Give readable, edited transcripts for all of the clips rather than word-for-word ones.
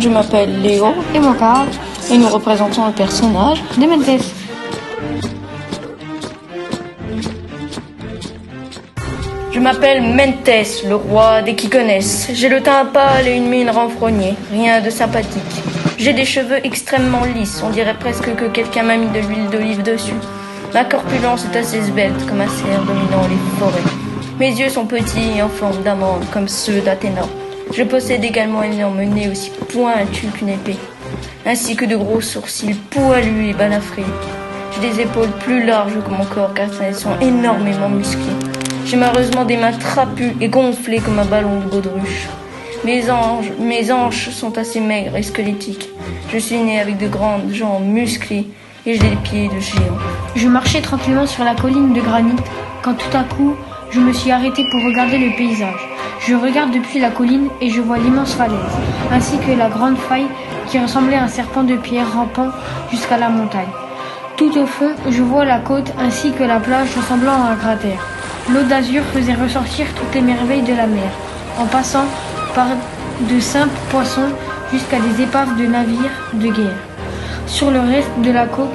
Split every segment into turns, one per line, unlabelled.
Je m'appelle Léo
Et moi, Carl,
et nous représentons le personnage.
de Mentes.
Je m'appelle Mentes, le roi des qui connaissent. J'ai le teint pâle et une mine renfrognée, rien de sympathique. J'ai des cheveux extrêmement lisses, on dirait presque que quelqu'un m'a mis de l'huile d'olive dessus. Ma corpulence est assez svelte comme un cerf dominant les forêts. Mes yeux sont petits et en forme d'amande comme ceux d'Athéna. Je possède également un énorme nez aussi pointu qu'une épée, ainsi que de gros sourcils poilus et balafrés. J'ai des épaules plus larges que mon corps car elles sont énormément musclées. J'ai malheureusement des mains trapues et gonflées comme un ballon de baudruche. Mes hanches sont assez maigres et squelettiques. Je suis né avec de grandes jambes musclées et j'ai des pieds de géant.
Je marchais tranquillement sur la colline de granit quand tout à coup, je me suis arrêté pour regarder le paysage. Je regarde depuis la colline et je vois l'immense falaise, ainsi que la grande faille qui ressemblait à un serpent de pierre rampant jusqu'à la montagne. Tout au fond, je vois la côte ainsi que la plage ressemblant à un cratère. L'eau d'azur faisait ressortir toutes les merveilles de la mer, en passant par de simples poissons jusqu'à des épaves de navires de guerre. Sur le reste de la côte,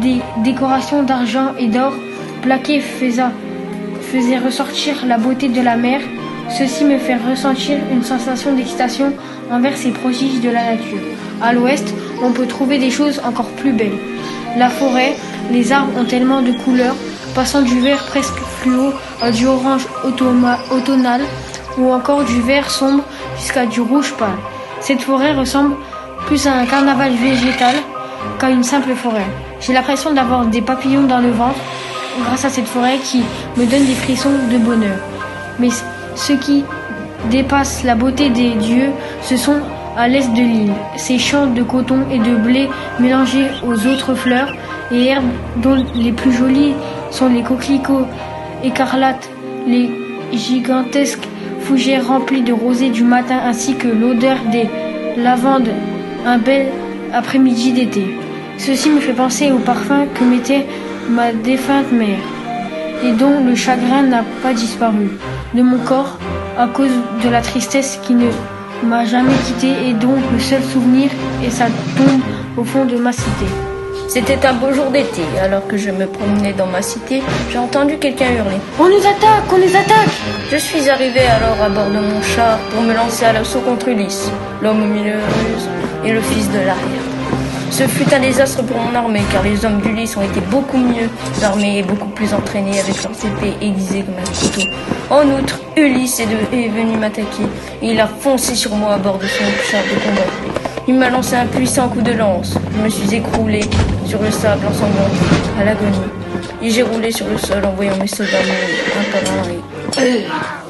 des décorations d'argent et d'or plaquées faisaient ressortir la beauté de la mer. Ceci me fait ressentir une sensation d'excitation envers ces prodiges de la nature. À l'ouest, on peut trouver des choses encore plus belles. La forêt, les arbres ont tellement de couleurs, passant du vert presque fluo à du orange automnal ou encore du vert sombre jusqu'à du rouge pâle. Cette forêt ressemble plus à un carnaval végétal qu'à une simple forêt. J'ai l'impression d'avoir des papillons dans le ventre grâce à cette forêt qui me donne des frissons de bonheur. Mais ce qui dépasse la beauté des dieux, ce sont à l'est de l'île, ces champs de coton et de blé mélangés aux autres fleurs et herbes dont les plus jolies sont les coquelicots écarlates, les gigantesques fougères remplies de rosée du matin ainsi que l'odeur des lavandes un bel après-midi d'été. Ceci me fait penser au parfum que mettait ma défunte mère et dont le chagrin n'a pas disparu de mon corps à cause de la tristesse qui ne m'a jamais quitté et dont le seul souvenir est sa tombe au fond de ma cité.
C'était un beau jour d'été, alors que je me promenais dans ma cité, j'ai entendu quelqu'un hurler.
On nous attaque! On nous attaque!
Je suis arrivé alors à bord de mon char pour me lancer à l'assaut contre Ulysse, l'homme au milieu russe et le fils de l'arrière. Ce fut un désastre pour mon armée, car les hommes d'Ulysse ont été beaucoup mieux armés et beaucoup plus entraînés avec leurs épées aiguisées comme un couteau. En outre, Ulysse est venu m'attaquer et il a foncé sur moi à bord de son char de combat. Il m'a lancé un puissant coup de lance. Je me suis écroulé sur le sable ensanglanté à l'agonie. Et j'ai roulé sur le sol en voyant mes soldats mourir un par un.